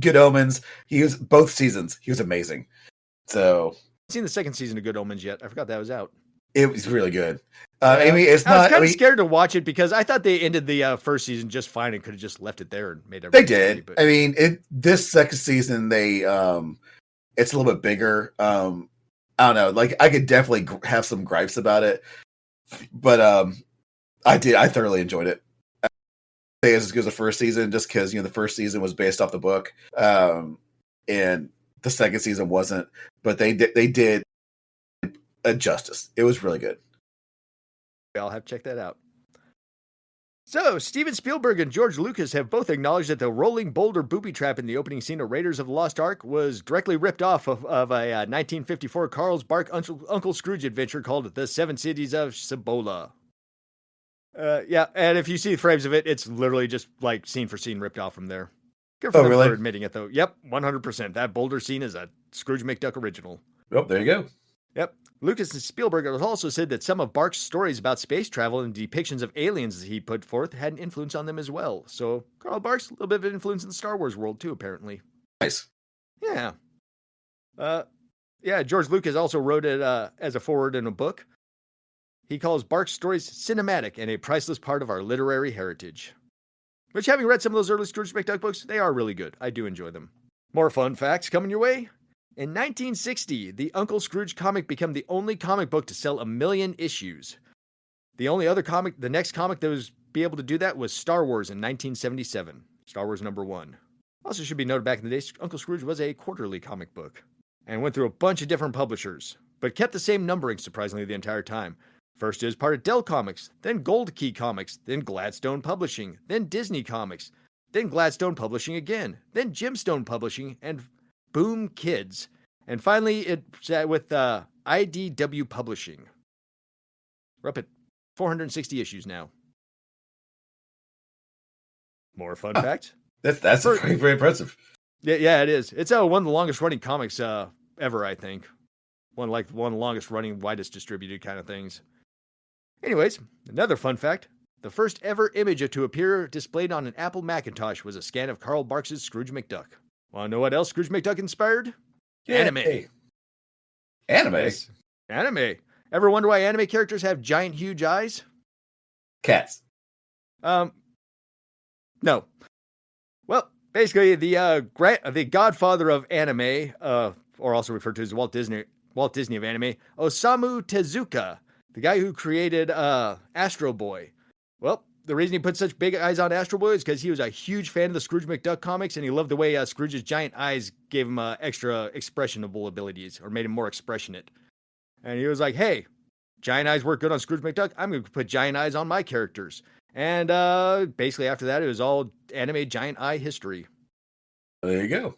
Good Omens. He was both seasons. He was amazing. So I haven't seen the second season of Good Omens yet. I forgot that was out. It was really good. I mean, it's not. I was kind of scared to watch it because I thought they ended the first season just fine and could have just left it there and made everything. They did. But I mean, this second season, it's a little bit bigger. I don't know. Like, I could definitely have some gripes about it, but I thoroughly enjoyed it. I say it's as good as the first season, just because the first season was based off the book, and the second season wasn't. But they did a justice. It was really good. I'll have to check that out. So, Steven Spielberg and George Lucas have both acknowledged that the rolling boulder booby trap in the opening scene of Raiders of the Lost Ark was directly ripped off of a 1954 Carl's Bark Uncle Scrooge adventure called The Seven Cities of Cibola. Yeah, and if you see frames of it, it's literally just like scene for scene ripped off from there. Good for them for admitting it, though. Yep, 100%. That boulder scene is a Scrooge McDuck original. Oh, there you go. Yep. Lucas and Spielberg also said that some of Bark's stories about space travel and depictions of aliens that he put forth had an influence on them as well. So Carl Barks, a little bit of an influence in the Star Wars world too, apparently. Nice. Yeah. George Lucas also wrote it as a foreword in a book. He calls Bark's stories cinematic and a priceless part of our literary heritage. Which, having read some of those early Scrooge McDuck books, they are really good. I do enjoy them. More fun facts coming your way. In 1960, the Uncle Scrooge comic became the only comic book to sell 1 million issues. The next comic that was be able to do that was Star Wars in 1977. Star Wars #1. Also should be noted back in the day, Uncle Scrooge was a quarterly comic book and went through a bunch of different publishers, but kept the same numbering surprisingly the entire time. First is part of Dell Comics, then Gold Key Comics, then Gladstone Publishing, then Disney Comics, then Gladstone Publishing again, then Gemstone Publishing, and Boom Kids. And finally, it's with IDW Publishing. We're up at 460 issues now. More fun facts. That's very, very impressive. Yeah, it is. It's one of the longest running comics ever, I think. One of the longest running, widest distributed kind of things. Anyways, another fun fact. The first ever image to appear displayed on an Apple Macintosh was a scan of Karl Barks' Scrooge McDuck. Want to know what else Scrooge McDuck inspired? Yeah, anime. Hey. Anime? Yes. Anime. Ever wonder why anime characters have giant, huge eyes? Cats. No. Well, basically, the godfather of anime, or also referred to as Walt Disney of anime, Osamu Tezuka, the guy who created Astro Boy. Well, the reason he put such big eyes on Astro Boy is because he was a huge fan of the Scrooge McDuck comics, and he loved the way Scrooge's giant eyes gave him extra expressionable abilities, or made him more expressionate. And he was like, hey, giant eyes work good on Scrooge McDuck. I'm going to put giant eyes on my characters. And basically after that, it was all anime giant eye history. There you go.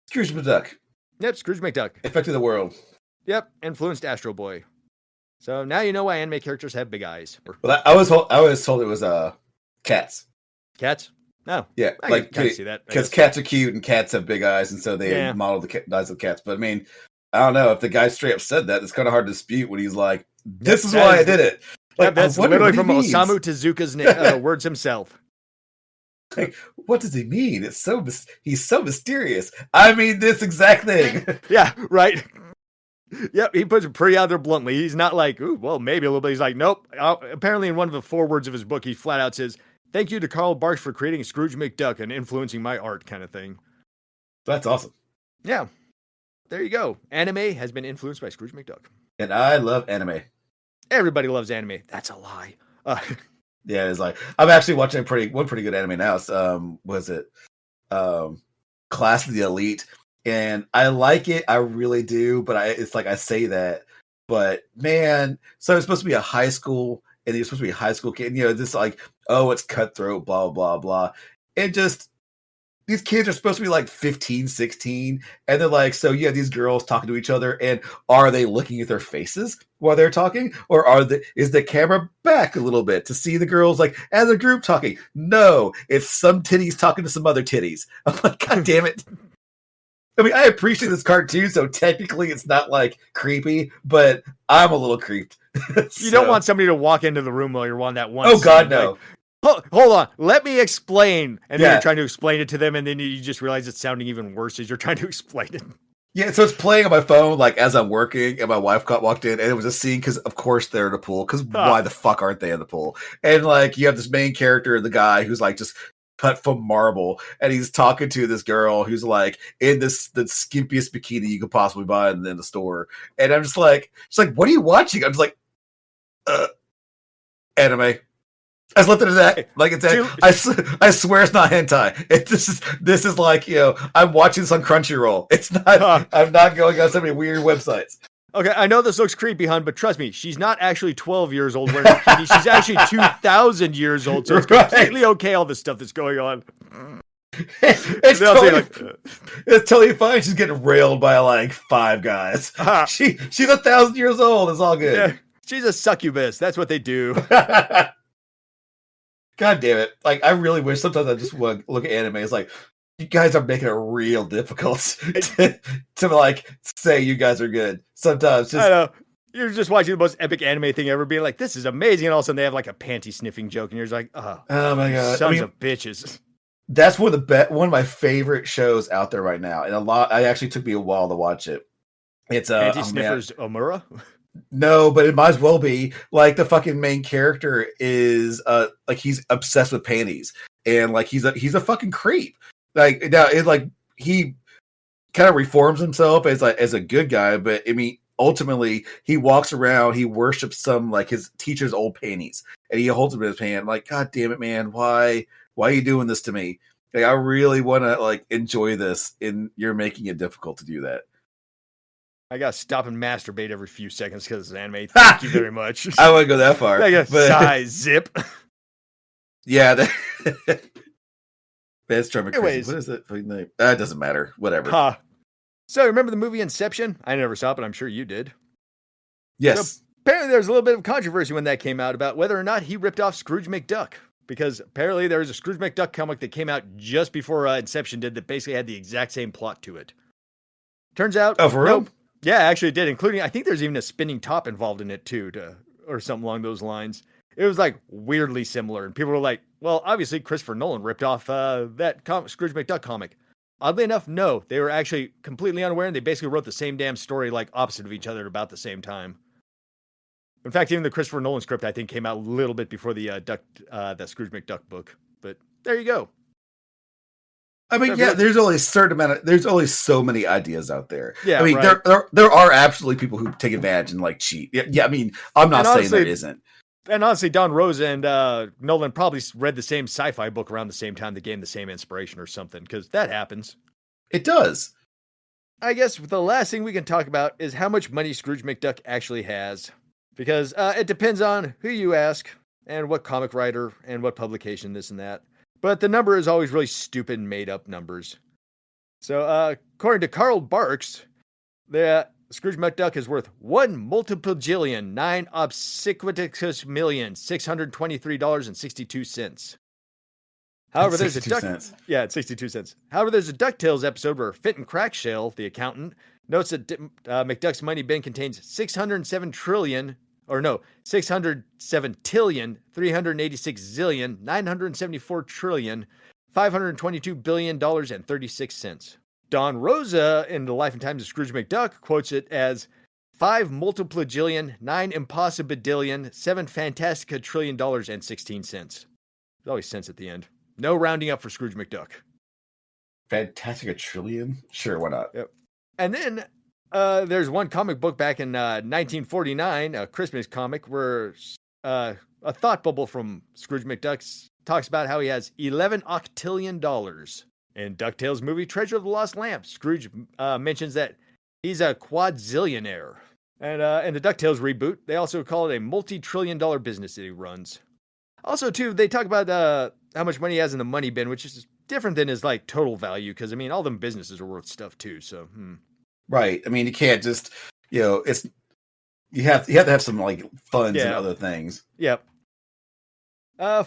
Scrooge McDuck. Yep, Scrooge McDuck. Affected the world. Yep, influenced Astro Boy. So now you know why anime characters have big eyes. Well, I was told it was cats. Cats? No. Yeah, I can see that. Because cats are cute and cats have big eyes, and so they modeled the eyes of cats. But I mean, I don't know if the guy straight up said that. It's kind of hard to dispute when he's like, "This is why I did it." Like, that's literally from Osamu Tezuka's words himself. Like, what does he mean? He's so mysterious. I mean this exact thing. Yeah, right. Yep, he puts it pretty out there bluntly. He's not like, ooh, well, maybe a little bit. He's like, nope. Apparently, in one of the forewords of his book, he flat out says, "Thank you to Karl Barks for creating Scrooge McDuck and influencing my art," kind of thing. That's awesome. Yeah, there you go. Anime has been influenced by Scrooge McDuck, and I love anime. Everybody loves anime. That's a lie. Yeah, it's like I'm actually watching one pretty good anime now. Was it Class of the Elite? And I like it, I really do. But it's like I say that, but man, so it's supposed to be a high school, and you're supposed to be a high school kid. And, this like, oh, it's cutthroat, blah blah blah, and just. These kids are supposed to be like 15, 16, and they're like, so you have these girls talking to each other, and are they looking at their faces while they're talking? Or is the camera back a little bit to see the girls like as a group talking? No, it's some titties talking to some other titties. I'm like, God damn it. I mean, I appreciate this cartoon, so technically it's not like creepy, but I'm a little creeped. You don't want somebody to walk into the room while you're on that one. Oh, God, no. Like, hold on, let me explain. And then you're trying to explain it to them, and then you just realize it's sounding even worse as you're trying to explain it. Yeah, so it's playing on my phone, like, as I'm working, and my wife walked in, and it was a scene, because, of course, they're in a pool, because why the fuck aren't they in the pool? And, like, you have this main character, the guy who's, like, just cut from marble, and he's talking to this girl who's, like, in the skimpiest bikini you could possibly buy in the store. And I'm just like, what are you watching? I'm just like, anime. I just left it at that. Like it's, I swear it's not hentai. This is like, I'm watching this on Crunchyroll. It's not. I'm not going on so many weird websites. Okay, I know this looks creepy, hon, but trust me, she's not actually 12 years old wearing a bikini. She's actually 2,000 years old, so it's completely okay. All this stuff that's going on. It's totally fine. She's getting railed by like 5 guys. She's 1,000 years old. It's all good. Yeah, she's a succubus. That's what they do. God damn it. Like, I really wish sometimes I just want to look at anime. It's like, you guys are making it real difficult to like, say you guys are good. Sometimes just... I know. You're just watching the most epic anime thing ever, being like, this is amazing. And all of a sudden they have like a panty sniffing joke. And you're just like, oh my God. Sons of bitches. That's one of my favorite shows out there right now. And it actually took me a while to watch it. It's Panty Sniffers Omura? No, but it might as well be. Like, the fucking main character is like, he's obsessed with panties, and like he's a fucking creep. Like, now it like he kind of reforms himself as a good guy, but I mean, ultimately he walks around, he worships some like his teacher's old panties, and he holds them in his hand. Like, God damn it, man, why are you doing this to me? Like, I really want to like enjoy this, and you're making it difficult to do that. I gotta stop and masturbate every few seconds because it's anime. Thank you very much. I wouldn't go that far. I guess sigh, zip. Yeah. That's Trevor. Anyways. What is it? It doesn't matter. Whatever. Huh. So, remember the movie Inception? I never saw it, but I'm sure you did. Yes. So, apparently, there was a little bit of controversy when that came out about whether or not he ripped off Scrooge McDuck. Because apparently there was a Scrooge McDuck comic that came out just before Inception did that basically had the exact same plot to it. Turns out... Oh, for real? Yeah, actually it did, including... I think there's even a spinning top involved in it, too, or something along those lines. It was, like, weirdly similar. And people were like, well, obviously Christopher Nolan ripped off that Scrooge McDuck comic. Oddly enough, no. They were actually completely unaware, and they basically wrote the same damn story, like, opposite of each other at about the same time. In fact, even the Christopher Nolan script, I think, came out a little bit before the Scrooge McDuck book. But there you go. I mean, yeah, there's only a certain amount of, there's only so many ideas out there. Yeah, I mean, right. there are absolutely people who take advantage and like cheat. Yeah, I mean, I'm not saying there isn't. And honestly, Don Rosa and Nolan probably read the same sci-fi book around the same time that gained the same inspiration or something, because that happens. It does. I guess the last thing we can talk about is how much money Scrooge McDuck actually has. Because it depends on who you ask and what comic writer and what publication, this and that. But the number is always really stupid and made up numbers. So according to Carl Barks, the Scrooge McDuck is worth $1,623,623.62. However, there's a it's 62 cents. However, there's a DuckTales episode where Fit and Crackshell, the accountant, notes that McDuck's money bin contains 607,386,974,522,000,000,36. Don Rosa in The Life and Times of Scrooge McDuck quotes it as 5 multiplijillion, 9 impossibidillion, 7 fantastica trillion dollars and 16 cents. There's always cents at the end. No rounding up for Scrooge McDuck. Fantastica trillion? Sure, why not? Yep. And then there's one comic book back in 1949, a Christmas comic, where a thought bubble from Scrooge McDuck talks about how he has $11 octillion. In DuckTales movie Treasure of the Lost Lamp, Scrooge mentions that he's a quadzillionaire. And in the DuckTales reboot, they also call it a multi-trillion-dollar business that he runs. Also, too, they talk about how much money he has in the money bin, which is different than his like total value, because I mean, all them businesses are worth stuff too. So, right. I mean, you can't just, it's you have to have some like funds and other things. Yep.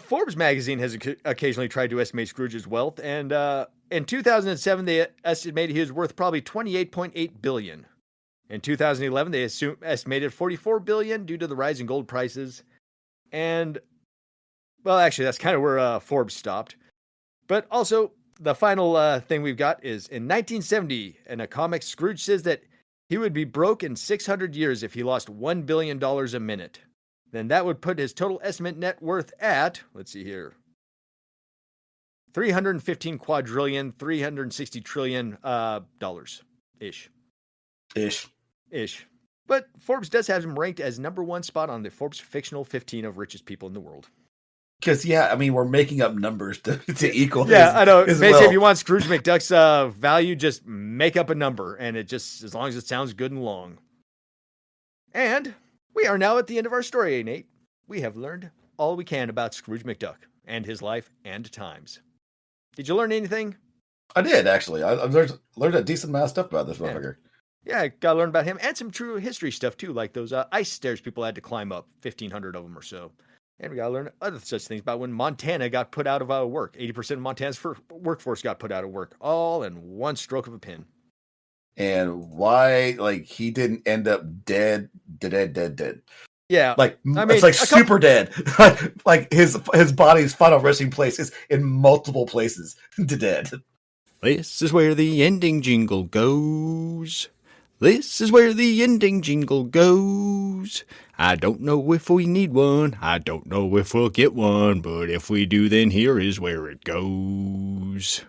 Forbes magazine has occasionally tried to estimate Scrooge's wealth, and in 2007 they estimated he was worth probably $28.8 billion. In 2011 they estimated $44 billion due to the rise in gold prices, and well, actually that's kind of where Forbes stopped. But also the final thing we've got is in 1970 in a comic, Scrooge says that he would be broke in 600 years if he lost $1 billion a minute. Then that would put his total estimate net worth at, let's see here, 315 quadrillion, 360 trillion dollars ish. But Forbes does have him ranked as number one spot on the Forbes fictional 15 of richest people in the world. Because, we're making up numbers to equal. Yeah, I know. Basically, if you want Scrooge McDuck's value, just make up a number, and it just, as long as it sounds good and long. And we are now at the end of our story, Nate. We have learned all we can about Scrooge McDuck and his life and times. Did you learn anything? I did, actually. I learned a decent amount of stuff about this motherfucker. Yeah, I got to learn about him and some true history stuff, too, like those ice stairs people had to climb up, 1,500 of them or so. And we got to learn other such things about when Montana got put out of work. 80% of Montana's workforce got put out of work, all in one stroke of a pen. And why, he didn't end up dead. Yeah. It's like super dead. like his body's final resting place is in multiple places dead. This is where the ending jingle goes. This is where the ending jingle goes. I don't know if we need one. I don't know if we'll get one. But if we do, then here is where it goes.